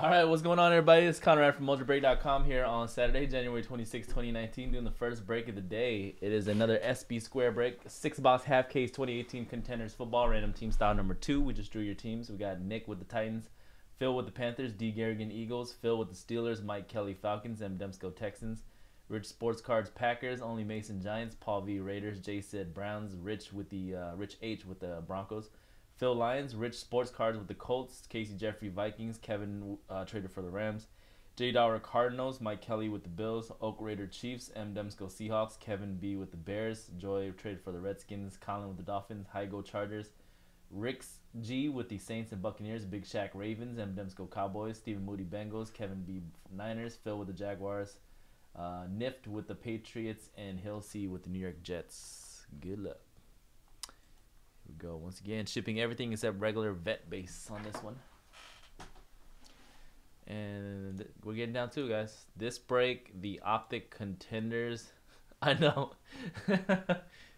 All right, what's going on, everybody? It's Conrad from MultiBreak.com here on Saturday, January 26, 2019, doing the first break of the day. It is another SB Square break, 6-box half case 2018 Contenders football, random team style number 2. We just drew your teams. We got Nick with the Titans, Phil with the Panthers, D. Garrigan Eagles, Phil with the Steelers, Mike Kelly Falcons, M. Demsko Texans, Rich Sports Cards Packers, Only Mason Giants, Paul V Raiders, Jay said Browns, Rich H with the Broncos, Phil Lions, Rich Sports Cards with the Colts, Casey Jeffrey Vikings, Kevin traded for the Rams, J. Dower Cardinals, Mike Kelly with the Bills, Oak Raider Chiefs, M. Demsko Seahawks, Kevin B with the Bears, Joy traded for the Redskins, Colin with the Dolphins, High Go Chargers, Rick's G with the Saints and Buccaneers, Big Shaq Ravens, M. Demsko Cowboys, Stephen Moody Bengals, Kevin B Niners, Phil with the Jaguars, Nift with the Patriots, and Hill C with the New York Jets. Good luck. Here we go. Once again, shipping everything except regular vet base on this one. And we're getting down to it, guys. This break, the Optic Contenders. I know.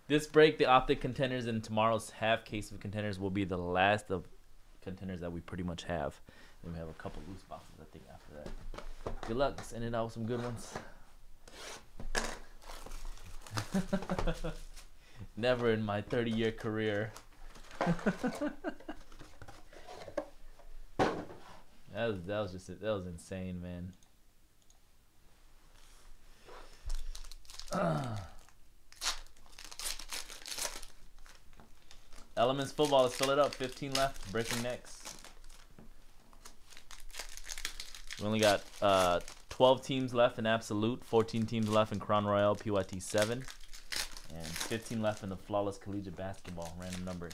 This break, the Optic Contenders, and tomorrow's half case of Contenders will be the last of Contenders that we pretty much have. Then we have a couple loose boxes, I think, after that. Good luck. Let's end it out with some good ones. Never in my 30-year career. that was insane, man. Elements football, let's fill it up. 15 left. Breaking necks. We only got 12 teams left in Absolute, 14 teams left in Crown Royale PYT 7, and 15 left in the Flawless Collegiate Basketball, random numbers.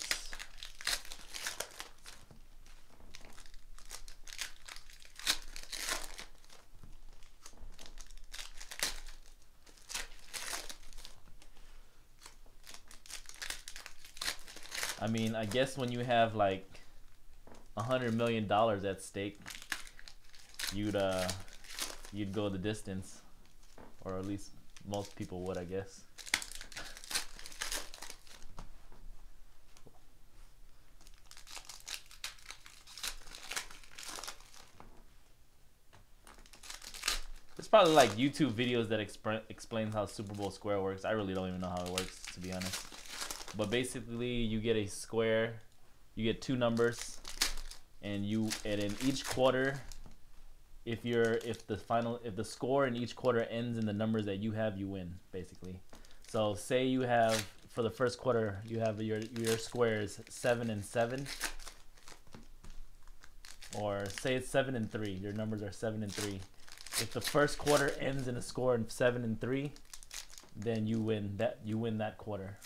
I mean, I guess when you have like $100 million at stake, you'd go the distance, or at least most people would, I guess. There's probably like YouTube videos that explains how Super Bowl Square works. I really don't even know how it works, to be honest. But basically, you get a square, you get two numbers, and in each quarter, if the score in each quarter ends in the numbers that you have, you win, basically. So say you have, for the first quarter, you have your squares 7 and 7, or say it's 7 and 3. Your numbers are 7 and 3. If the first quarter ends in a score of 7 and 3, then you win that quarter.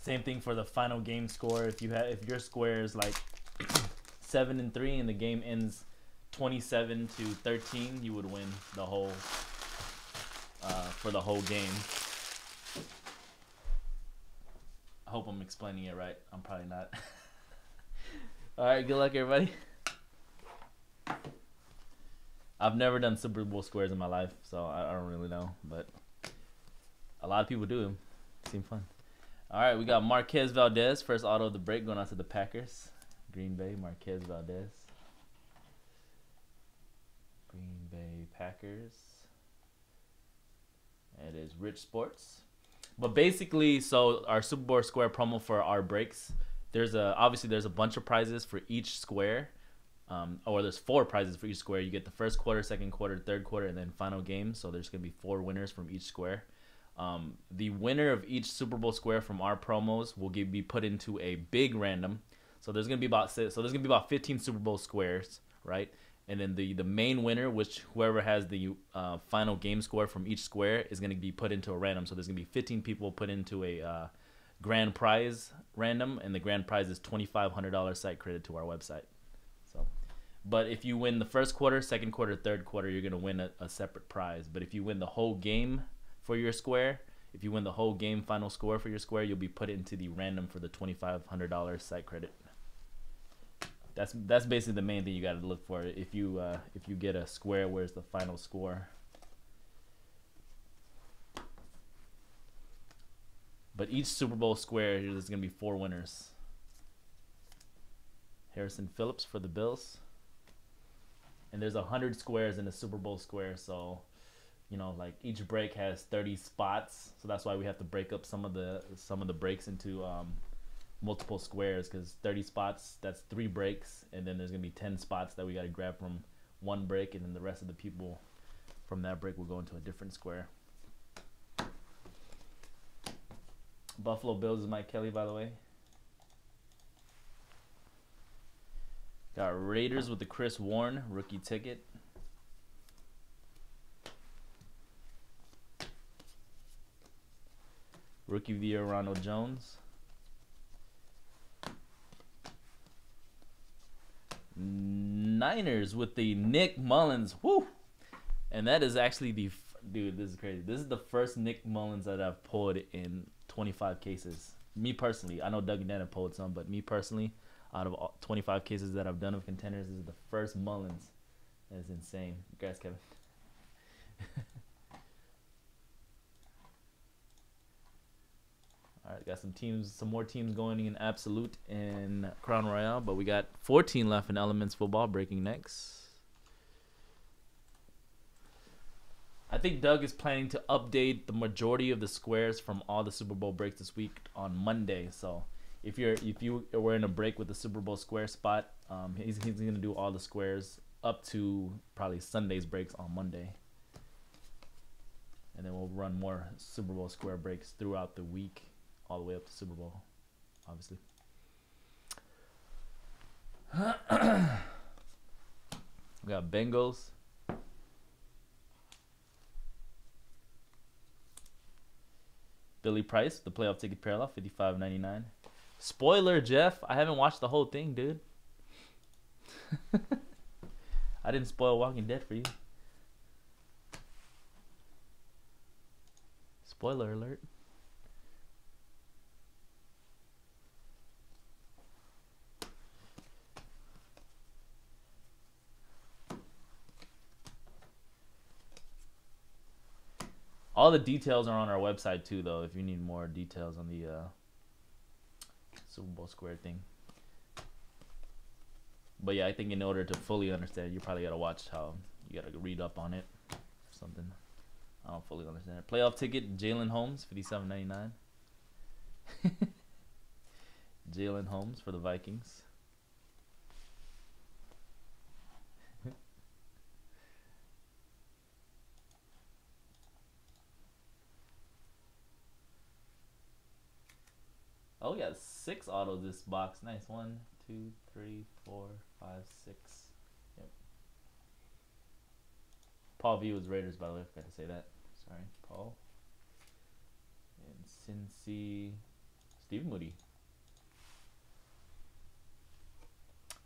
Same thing for the final game score. If your square is like 7 and 3 and the game ends 27-13, you would win the whole for the whole game. I hope I'm explaining it right. I'm probably not. All right, good luck, everybody. I've never done Super Bowl squares in my life, so I don't really know, but a lot of people do them. Seem fun. All right, we got Marquez Valdez, first auto of the break, going out to the Packers. Green Bay, Marquez Valdez. Green Bay Packers. It is Rich Sports. But basically, so our Super Bowl Square promo for our breaks, obviously there's a bunch of prizes for each square. Or there's 4 prizes for each square. You get the first quarter, second quarter, third quarter, and then final game. So there's going to be 4 winners from each square. The winner of each Super Bowl square from our promos will be put into a big random. So there's going to be about 15 Super Bowl squares, right? And then the main winner, which whoever has the final game score from each square, is going to be put into a random. So there's going to be 15 people put into a grand prize random, and the grand prize is $2,500 site credit to our website. So, but if you win the first quarter, second quarter, third quarter, you're going to win a separate prize. But if you win the whole game for your square, if you win the whole game final score for your square, you'll be put into the random for the $2,500 site credit. That's basically the main thing you got to look for if you get a square where's the final score. But each Super Bowl square, there's going to be 4 winners. Harrison Phillips for the Bills. and there's 100 squares in a Super Bowl square. So, you know, like each break has 30 spots. So that's why we have to break up some of the breaks into multiple squares, because 30 spots, that's 3 breaks, and then there's gonna be 10 spots that we gotta grab from one break, and then the rest of the people from that break will go into a different square. Buffalo Bills is Mike Kelly, by the way. Got Raiders with the Chris Warren rookie ticket. Rookie of the Year, Ronald Jones. Niners with the Nick Mullins. Woo! And that is actually the... Dude, this is crazy. This is the first Nick Mullins that I've pulled in 25 cases. Me personally. I know Doug and Dan pulled some, but me personally, out of 25 cases that I've done of Contenders, this is the first Mullins. That is insane. Congrats, Kevin. All right, got some more teams going in Absolute and Crown Royale, but we got 14 left in Elements Football, breaking next. I think Doug is planning to update the majority of the squares from all the Super Bowl breaks this week on Monday. So if you were in a break with the Super Bowl square spot, he's gonna do all the squares up to probably Sunday's breaks on Monday, and then we'll run more Super Bowl square breaks throughout the week, all the way up to Super Bowl, obviously. We got Bengals. Billy Price, the playoff ticket parallel, $55.99. Spoiler, Jeff. I haven't watched the whole thing, dude. I didn't spoil Walking Dead for you. Spoiler alert. All the details are on our website too, though, if you need more details on the Super Bowl square thing. But yeah, I think in order to fully understand, you probably gotta watch how you gotta read up on it or something. I don't fully understand it. Playoff ticket, Jalen Holmes, $57.99. Jalen Holmes for the Vikings. Oh, we got 6 autos this box. Nice. 1, 2, 3, 4, 5, 6. Yep. Paul V was Raiders, by the way. I forgot to say that. Sorry, Paul. And Cincy. Steve Moody.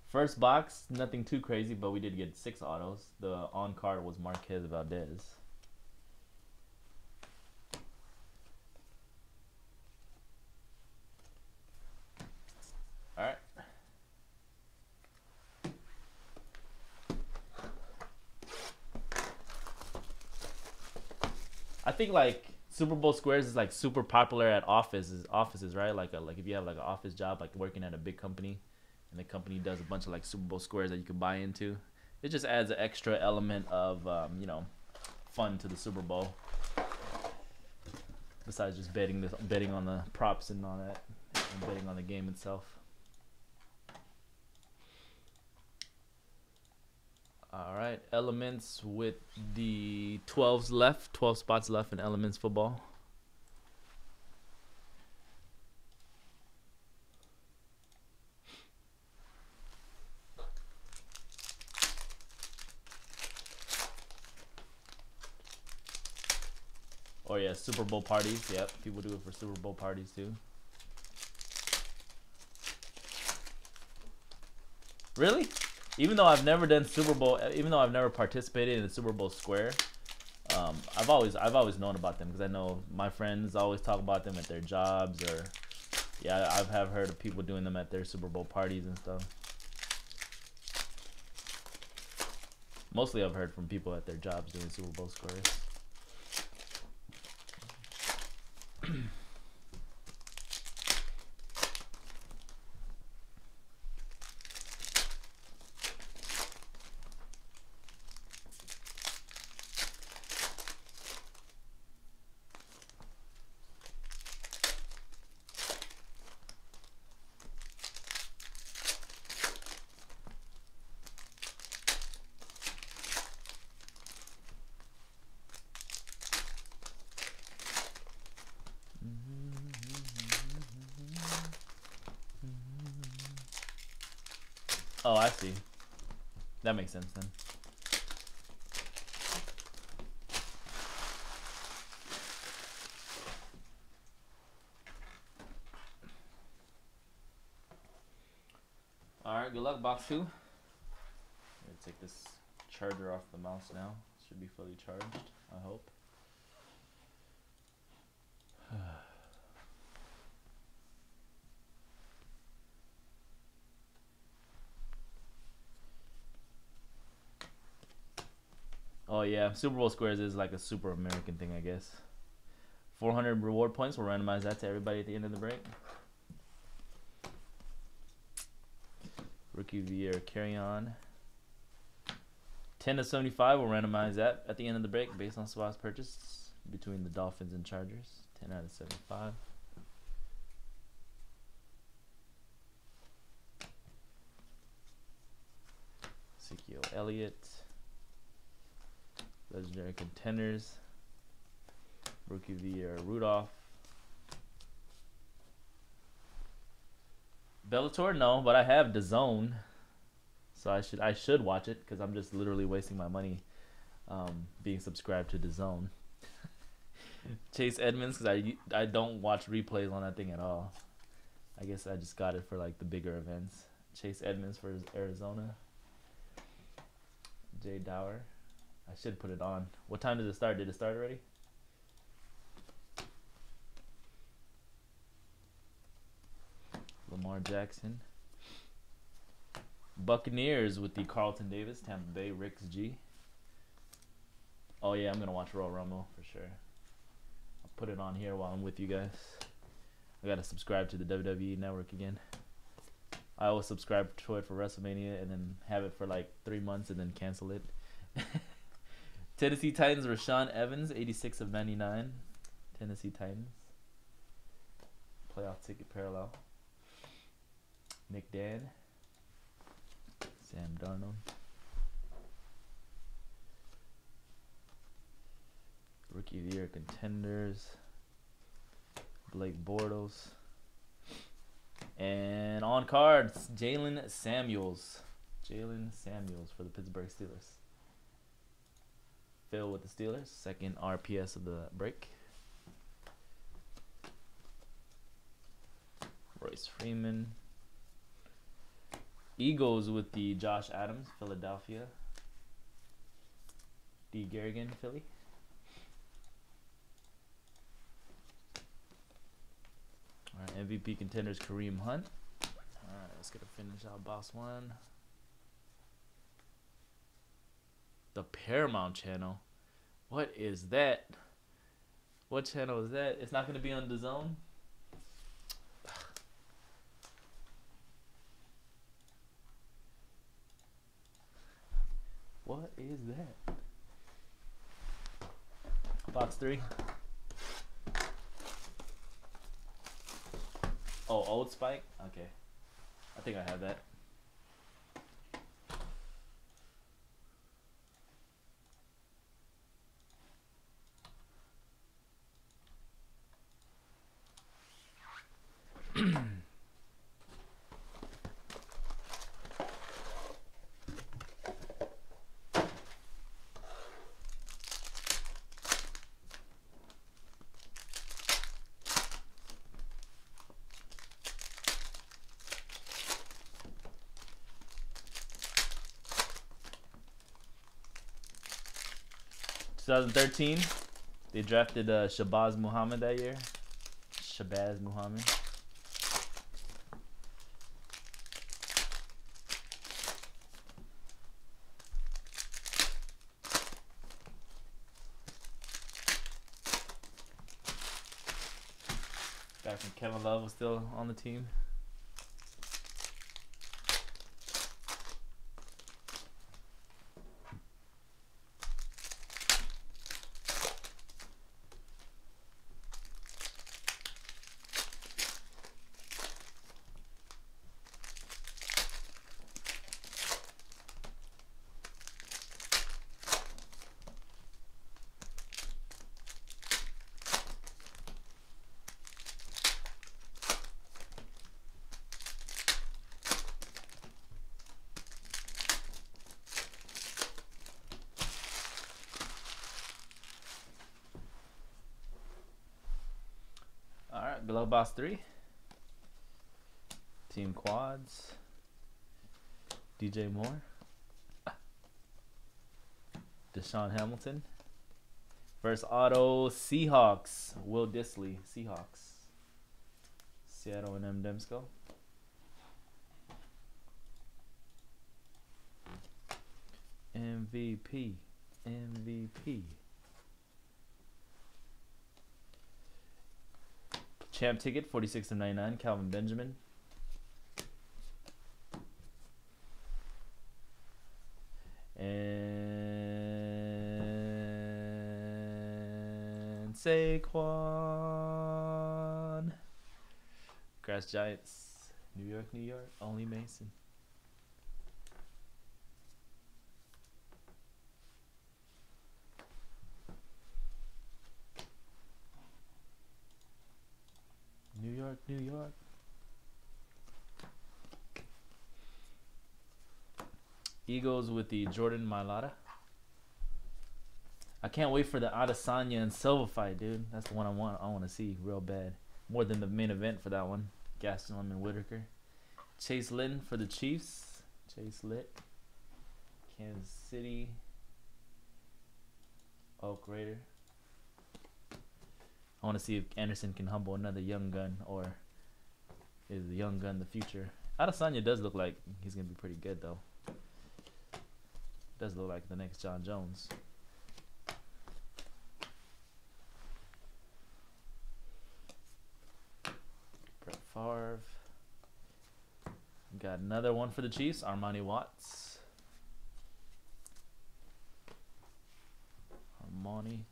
First box, nothing too crazy, but we did get 6 autos. The on card was Marquez Valdez. All right. I think like Super Bowl squares is like super popular at offices, right? Like if you have like an office job, like working at a big company, and the company does a bunch of like Super Bowl squares that you can buy into, it just adds an extra element of you know, fun to the Super Bowl. Besides just betting on the props and all that, and betting on the game itself. All right, Elements with the 12s left, 12 spots left in Elements Football. Oh yeah, Super Bowl parties. Yep, people do it for Super Bowl parties too. Really? Even though I've never done Super Bowl, even though I've never participated in the Super Bowl square, I've always known about them because I know my friends always talk about them at their jobs, or yeah, I have heard of people doing them at their Super Bowl parties and stuff. Mostly I've heard from people at their jobs doing Super Bowl squares. Oh, I see. That makes sense then. Alright, good luck, box 2. I'm gonna take this charger off the mouse now. Should be fully charged, I hope. Oh yeah, Super Bowl squares is like a super American thing, I guess. 400 reward points. We'll randomize that to everybody at the end of the break. Rookie of the Year, carry on. 10 to 75. We'll randomize that at the end of the break based on swaps purchased between the Dolphins and Chargers. 10 out of 75. Ezekiel Elliott. Legendary Contenders. Rookie of the Year, Rudolph. Bellator, no, but I have DAZN, so I should watch it because I'm just literally wasting my money being subscribed to DAZN. Chase Edmonds, because I don't watch replays on that thing at all. I guess I just got it for like the bigger events. Chase Edmonds for Arizona. Jay Dower. I should put it on. What time does it start? Did it start already? Lamar Jackson. Buccaneers with the Carlton Davis. Tampa Bay, Ricks G. Oh yeah, I'm going to watch Royal Rumble for sure. I'll put it on here while I'm with you guys. I got to subscribe to the WWE Network again. I always subscribe to it for WrestleMania and then have it for like 3 months and then cancel it. Tennessee Titans, Rashaan Evans, 86 of 99. Tennessee Titans. Playoff ticket parallel. Nick Dan. Sam Darnold. Rookie of the Year Contenders. Blake Bortles. And on cards, Jalen Samuels. Jalen Samuels for the Pittsburgh Steelers. Phil with the Steelers. Second RPS of the break. Royce Freeman. Eagles with the Josh Adams, Philadelphia. D. Garrigan, Philly. Alright, MVP Contenders, Kareem Hunt. Alright, let's get a finish out box 1. The Paramount Channel. What is that? What channel is that? It's not going to be on DAZN? What is that? Box 3. Oh, Old Spike? Okay. I think I have that. (2013), they drafted Shabazz Muhammad that year. Shabazz Muhammad. Back when Kevin Love was still on the team. Glove Boss 3. Team Quads. DJ Moore. Deshaun Hamilton. First auto, Seahawks. Will Disley, Seahawks. Seattle and M. Demsko. MVP. MVP. Champ ticket, 46 of 99, Calvin Benjamin. And Saquon. Grass Giants. New York, New York. Only Mason. New York, New York. Eagles with the Jordan Mailata. I can't wait for the Adesanya and Silva fight, dude. That's the one I want to see real bad. More than the main event for that one. Gastelum and Whitaker. Chase Litton for the Chiefs. Chase Litt. Kansas City. Oak Raider. I want to see if Anderson can humble another young gun, or is the young gun the future? Adesanya does look like he's going to be pretty good, though. Does look like the next John Jones. Brett Favre. Got another one for the Chiefs. Armani Watts. Armani.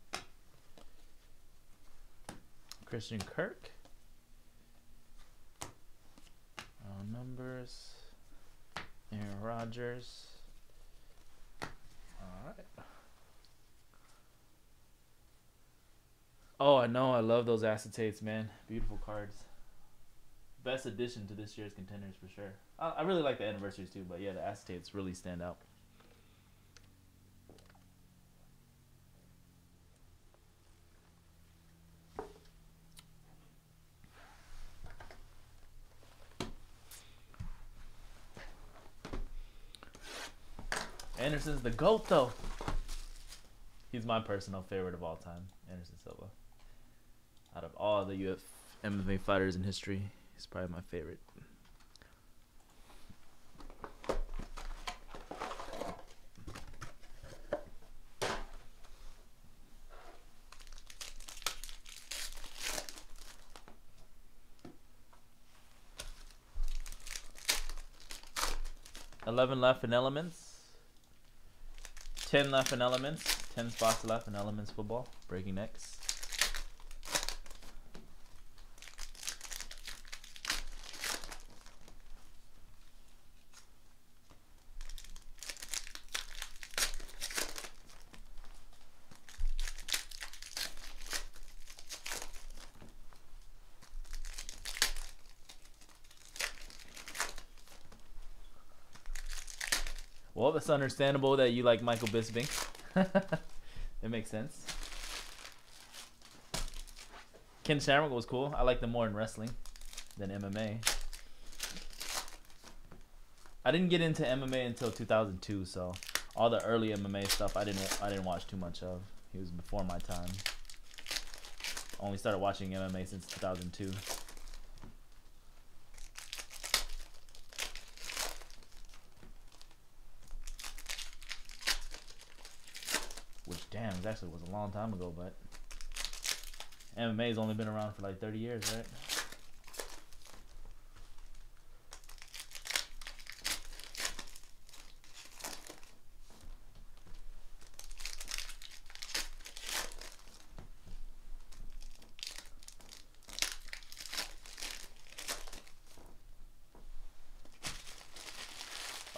Christian Kirk. Numbers. Aaron Rodgers. Alright. Oh, I know. I love those acetates, man. Beautiful cards. Best addition to this year's Contenders for sure. I really like the anniversaries too, but yeah, the acetates really stand out. Anderson's the GOAT, though. He's my personal favorite of all time, Anderson Silva. Out of all the MMA fighters in history, he's probably my favorite. $11 left in Elements. 10 left in Elements. 10 spots left in Elements football. Breaking necks. Well, it's understandable that you like Michael Bisping. It makes sense. Ken Shamrock was cool. I liked him more in wrestling than MMA. I didn't get into MMA until 2002, so all the early MMA stuff I didn't watch too much of. He was before my time. Only started watching MMA since 2002. Which, damn, it actually was a long time ago, but MMA's only been around for like 30 years, right?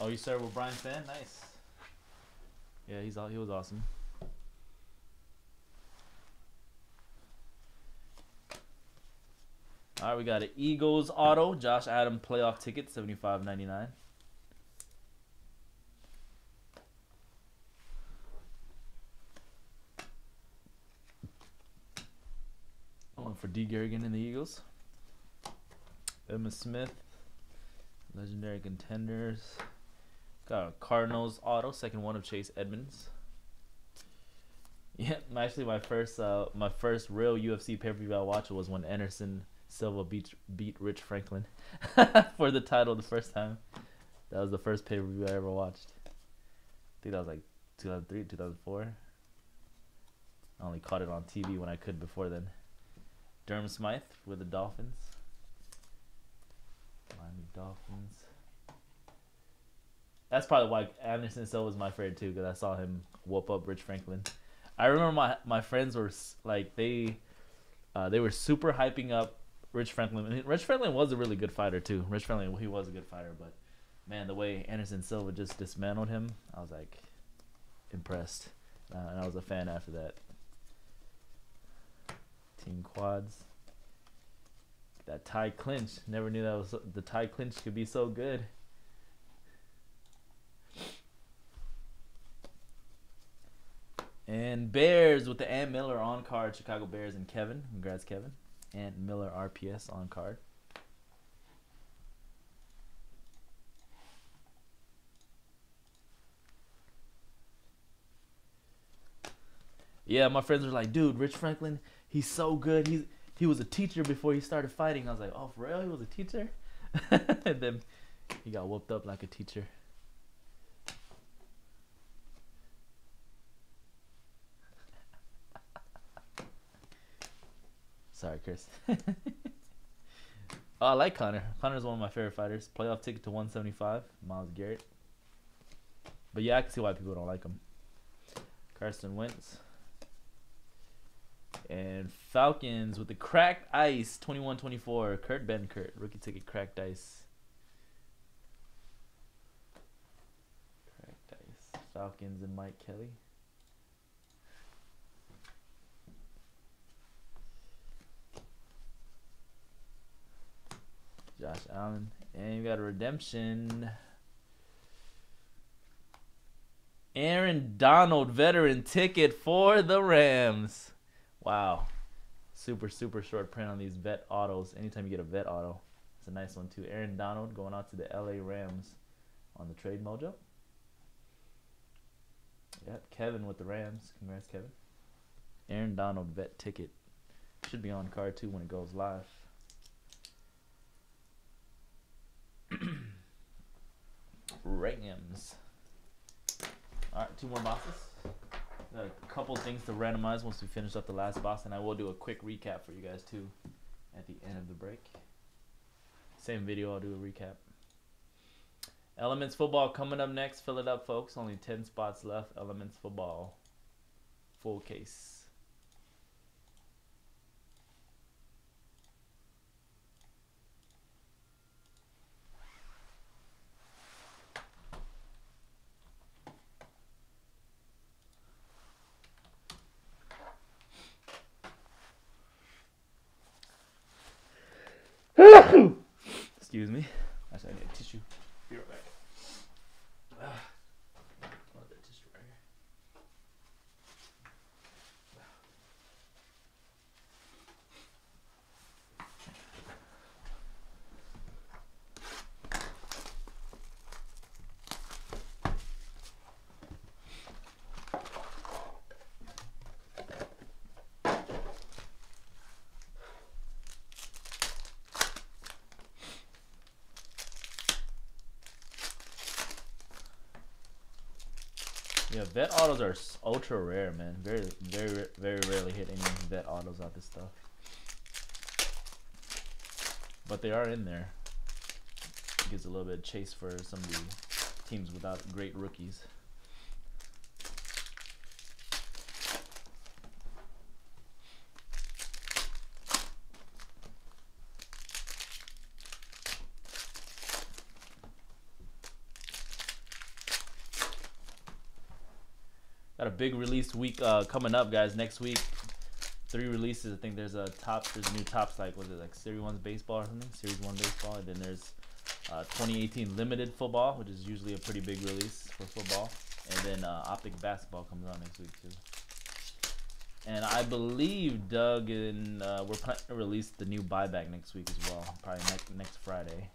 Oh, you started with Brian Fan? Nice. Yeah, he was awesome. All right, we got an Eagles auto, Josh Adam playoff ticket, $75.99. One for D. Garrigan and the Eagles. Emma Smith, legendary contenders. Got a Cardinals auto, second one of Chase Edmonds. Yeah, actually my first real UFC pay-per-view I watched was when Anderson Silva beat Rich Franklin for the title the first time. That was the first pay-per-view I ever watched. I think that was like 2003, 2004. I only caught it on TV when I could before then. Durham Smythe with the Dolphins. Miami Dolphins. That's probably why Anderson Silva was my favorite too, because I saw him whoop up Rich Franklin. I remember my friends were like they were super hyping up Rich Franklin. I mean, Rich Franklin was a really good fighter too. Rich Franklin, he was a good fighter, but man, the way Anderson Silva just dismantled him, I was like impressed, and I was a fan after that. Team quads. That tie clinch. Never knew that was the tie clinch could be so good. And Bears with the Ant Miller on card. Chicago Bears and Kevin. Congrats, Kevin. Ant Miller RPS on card. Yeah, my friends were like, dude, Rich Franklin, he's so good. He was a teacher before he started fighting. I was like, oh, for real? He was a teacher? And then he got whooped up like a teacher. Sorry, Chris. Oh, I like Connor. Connor's one of my favorite fighters. Playoff ticket to 175. Myles Garrett. But yeah, I can see why people don't like him. Carson Wentz. And Falcons with the cracked ice. 21-24. Kurt Benkert. Rookie ticket cracked ice. Cracked ice. Falcons and Mike Kelly. Josh Allen. And you got a redemption. Aaron Donald, veteran ticket for the Rams. Wow. Super, super short print on these vet autos. Anytime you get a vet auto, it's a nice one too. Aaron Donald going out to the LA Rams on the Trade Mojo. Yep, Kevin with the Rams. Congrats, Kevin. Aaron Donald vet ticket. Should be on card too when it goes live. Rams. Alright, 2 more boxes. Got a couple things to randomize once we finish up the last box, and I will do a quick recap for you guys too at the end of the break. Same video, I'll do a recap. Elements Football coming up next. Fill it up, folks. Only 10 spots left. Elements Football. Full case. Excuse me. Actually, I need a tissue. Be right back. That tissue right here. Yeah, vet autos are ultra rare, man. Very, very, very rarely hit any vet autos out this stuff. But they are in there. It gives a little bit of chase for some of the teams without great rookies. Got a big release week coming up, guys. Next week, 3 releases. I think there's a new Tops, like, was it like Series 1 baseball or something? Series 1 baseball. And then there's 2018 limited football, which is usually a pretty big release for football. And then Optic basketball comes out next week too. And I believe Doug and we're planning to release the new buyback next week as well. Probably next Friday.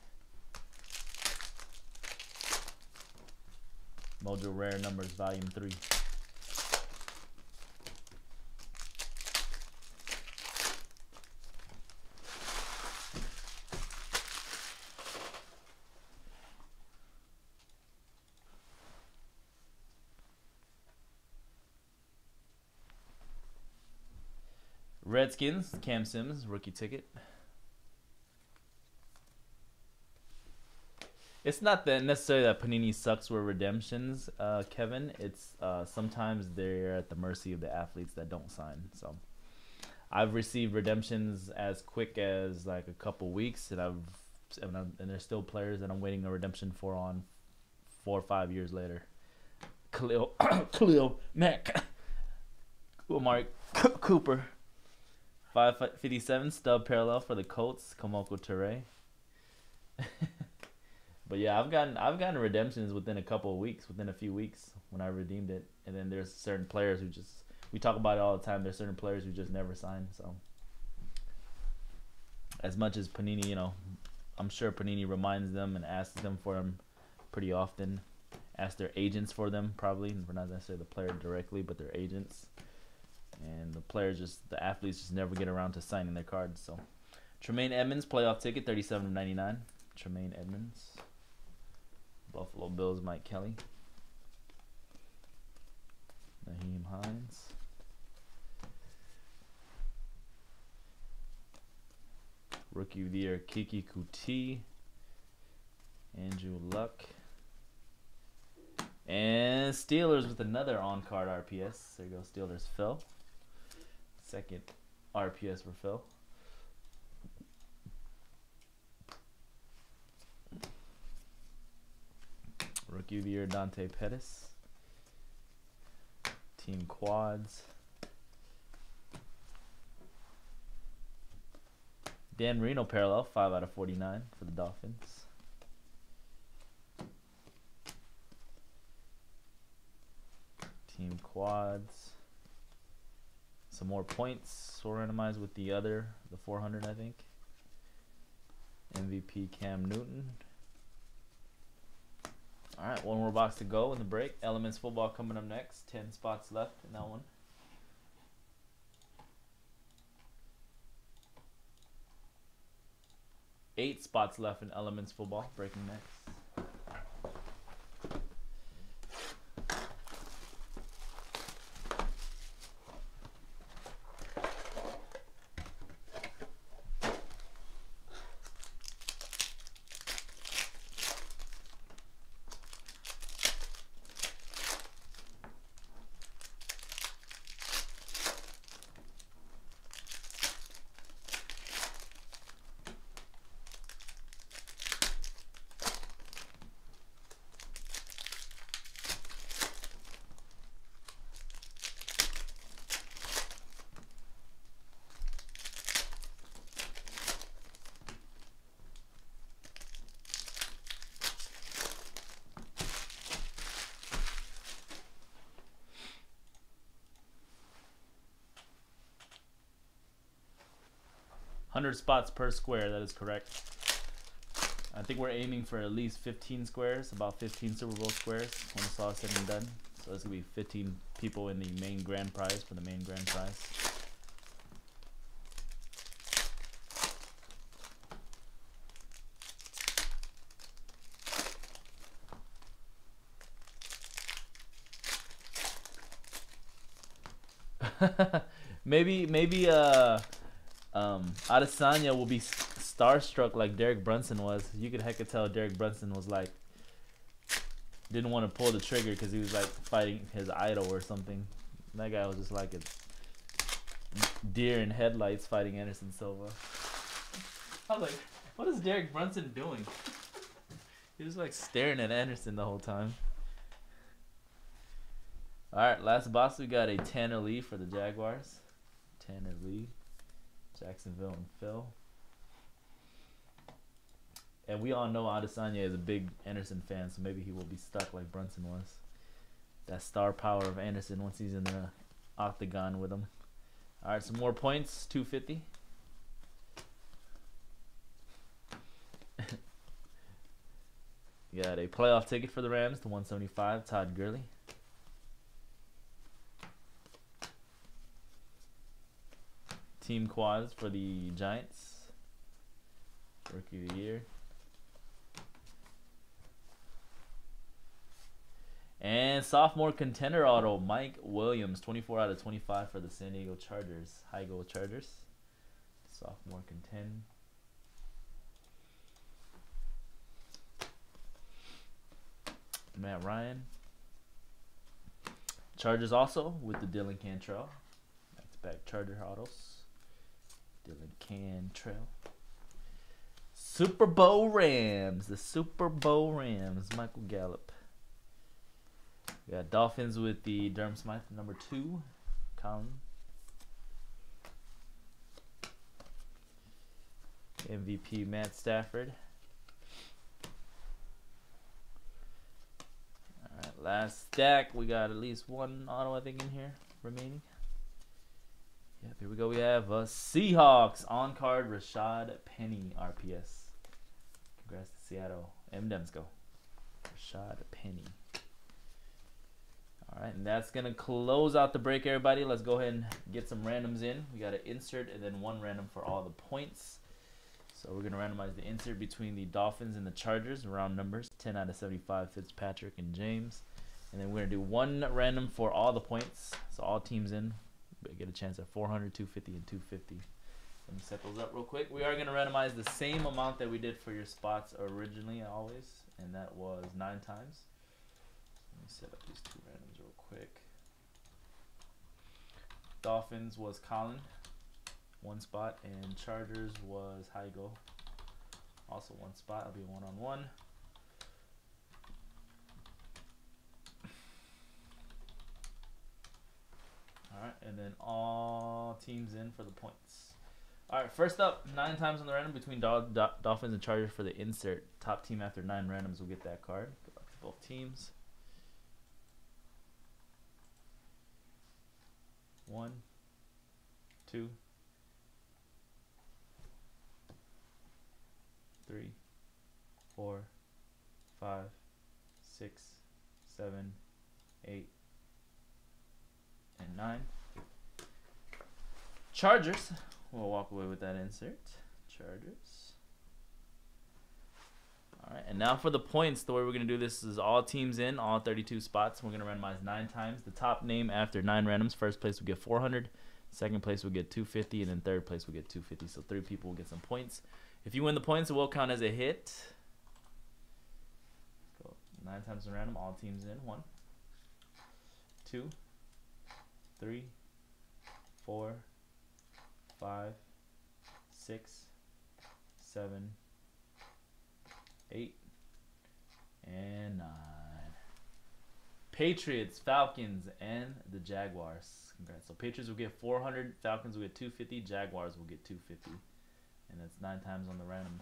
Mojo Rare Numbers Volume 3. Redskins, Cam Simmons, rookie ticket. It's not that necessarily that Panini sucks with redemptions, Kevin. It's sometimes they're at the mercy of the athletes that don't sign. So I've received redemptions as quick as like a couple weeks, and there's still players that I'm waiting a redemption for on 4 or 5 years later. Khalil Mack, Mark Cooper, 557 stub parallel for the Colts, Komoko Ture. But yeah, I've gotten redemptions within a couple of weeks, within a few weeks when I redeemed it. And then there's certain players who just, we talk about it all the time, there's certain players who just never sign. So as much as Panini, you know, I'm sure Panini reminds them and asks them for them pretty often. Ask their agents for them, probably, not necessarily the player directly, but their agents. And the players the athletes just never get around to signing their cards. So Tremaine Edmonds, playoff ticket, 37/99. Tremaine Edmonds. Buffalo Bills, Mike Kelly. Naheem Hines. Rookie of the Year, Kiki Kuti. Andrew Luck. And Steelers with another on-card RPS. There you go, Steelers Phil. Second RPS for Phil. Rookie of the Year, Dante Pettis. Team Quads. Dan Marino parallel, 5/49 for the Dolphins. Team Quads. Some more points. So randomized with the 400, I think. MVP Cam Newton. Alright, one more box to go in the break. Elements Football coming up next. 10 spots left in that one. Eight spots left in Elements Football. Breaking next. $100 spots per square, that is correct. I think we're aiming for at least 15 squares, about 15 Super Bowl squares when it's all said and done. So there's going to be 15 people in the main grand prize for the main grand prize. maybe Adesanya will be starstruck like Derek Brunson was. You could heck tell Derek Brunson was like, didn't want to pull the trigger because he was like fighting his idol or something. That guy was just like a deer in headlights fighting Anderson Silva. I was like, what is Derek Brunson doing? He was like staring at Anderson the whole time. Alright, last box we got a Tanner Lee for the Jaguars. Tanner Lee. Jacksonville and Phil. And we all know Adesanya is a big Anderson fan, so maybe he will be stuck like Brunson was. That star power of Anderson once he's in the octagon with him. All right, some more points. 250. You got a playoff ticket for the Rams to 175. Todd Gurley. Team quads for the Giants. Rookie of the year. And sophomore contender auto, Mike Williams, 24 out of 25 for the San Diego Chargers. High goal Chargers. Sophomore contend. Matt Ryan. Chargers also with the Dylan Cantrell. Back-to-back Charger autos. Dylan Cantrell. Super Bowl Rams. The Super Bowl Rams. Michael Gallup. We got Dolphins with the Durham Smythe, number 2. Colin. MVP Matt Stafford. Alright, last stack. We got at least one auto, I think, in here remaining. Yep, here we go. We have Seahawks on card, Rashad Penny, RPS. Congrats to Seattle. M-Dems go. Rashad Penny. All right, and that's going to close out the break, everybody. Let's go ahead and get some randoms in. We got to insert and then one random for all the points. So we're going to randomize the insert between the Dolphins and the Chargers, round numbers, 10 out of 75, Fitzpatrick and James. And then we're going to do one random for all the points. So all teams in, we get a chance at 400, 250, and 250. Let me set those up real quick. We are going to randomize the same amount that we did for your spots originally always, and that was 9 times. Let me set up these 2 randoms real quick. Dolphins was Colin, 1 spot, and Chargers was Heigo, also 1 spot. I'll be a one-on-one. All right, and then all teams in for the points. All right, first up, 9 times on the random between Dolphins and Chargers for the insert. Top team after 9 randoms will get that card. Good luck to both teams. 1, 2, 3, 4, 5, 6, 7, 8, and 9. Chargers. We'll walk away with that insert. Chargers. All right, and now for the points. The way we're going to do this is all teams in, all 32 spots. We're going to randomize 9 times. The top name after 9 randoms. First place will get 400. Second place will get 250, and then third place will get 250. So 3 people will get some points. If you win the points, it will count as a hit. Go 9 times in random. All teams in. 1, 2, 3, 4, 5, 6, 7, 8, and 9. Patriots, Falcons, and the Jaguars. Congrats. So Patriots will get 400, Falcons will get 250, Jaguars will get 250. And that's 9 times on the random.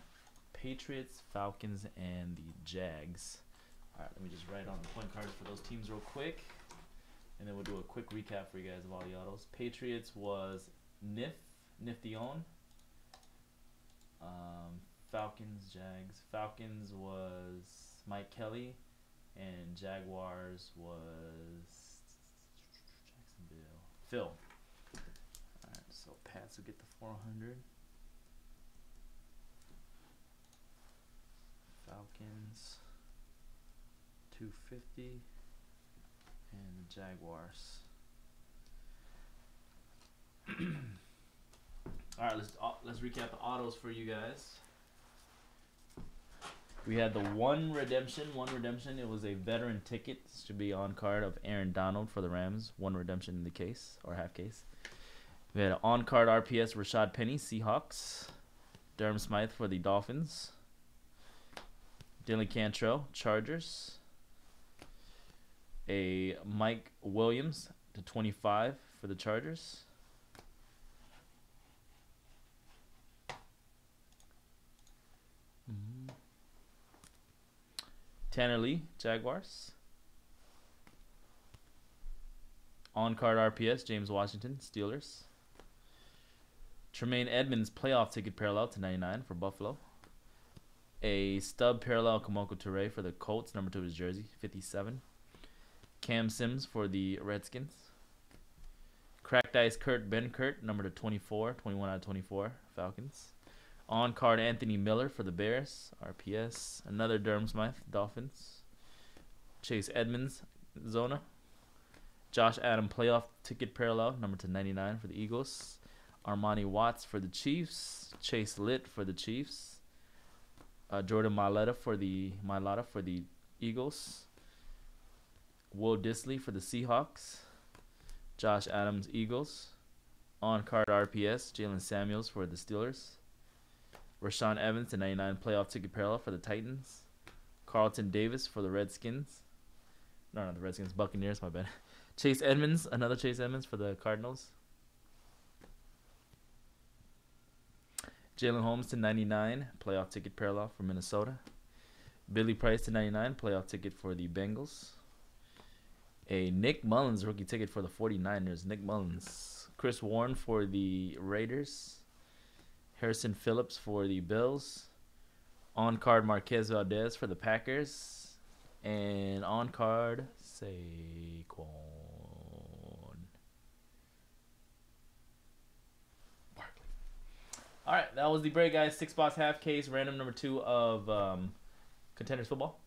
Patriots, Falcons, and the Jags. All right, let me just write on the point cards for those teams real quick. And then we'll do a quick recap for you guys of all the autos. Patriots was Nifty on. Falcons, Jags. Falcons was Mike Kelly. And Jaguars was Jacksonville. Phil. Alright, so Pats will get the 400. Falcons 250. And the Jaguars. All right, let's recap the autos for you guys. We had the one redemption. It was a veteran ticket. This should be on card of Aaron Donald for the Rams. 1 redemption in the case or half case. We had an on card RPS Rashad Penny, Seahawks. Durham Smythe for the Dolphins. Dylan Cantrell, Chargers. A Mike Williams to 25 for the Chargers. Tanner Lee, Jaguars. On card RPS, James Washington, Steelers. Tremaine Edmonds playoff ticket parallel to 99 for Buffalo. A stub parallel Kamoko Toure for the Colts, number 2 of his jersey, 57. Cam Sims for the Redskins. Cracked Ice Kurt Benkert, number 24, 21 out of 24, Falcons. On card Anthony Miller for the Bears, RPS. Another Durham Smythe, Dolphins. Chase Edmonds, Zona. Josh Adam playoff ticket parallel, number 99 for the Eagles. Armani Watts for the Chiefs. Chase Litt for the Chiefs. Jordan Mailata for the Eagles. Will Disley for the Seahawks. Josh Adams, Eagles. On card RPS, Jalen Samuels for the Steelers. Rashawn Evans to 99 playoff ticket parallel for the Titans. Carlton Davis for the Redskins. No, not the Redskins, Buccaneers, my bad. Chase Edmonds, another Chase Edmonds for the Cardinals. Jalen Holmes to 99, playoff ticket parallel for Minnesota. Billy Price to 99, playoff ticket for the Bengals. A Nick Mullins rookie ticket for the 49ers. Nick Mullins. Chris Warren for the Raiders. Harrison Phillips for the Bills. On-card Marquez Valdez for the Packers. And on-card Saquon Barkley. All right, that was the break, guys. 6-box half case, random number 2 of Contenders football.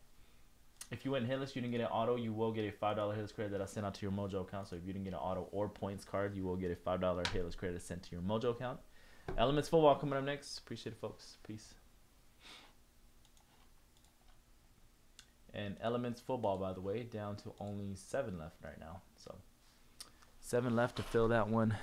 If you went hitless, you didn't get an auto, you will get a $5 hitless credit that I sent out to your Mojo account. So if you didn't get an auto or points card, you will get a $5 hitless credit sent to your Mojo account. Elements football coming up next. Appreciate it, folks. Peace. And Elements football, by the way, down to only 7 left right now. So 7 left to fill that one.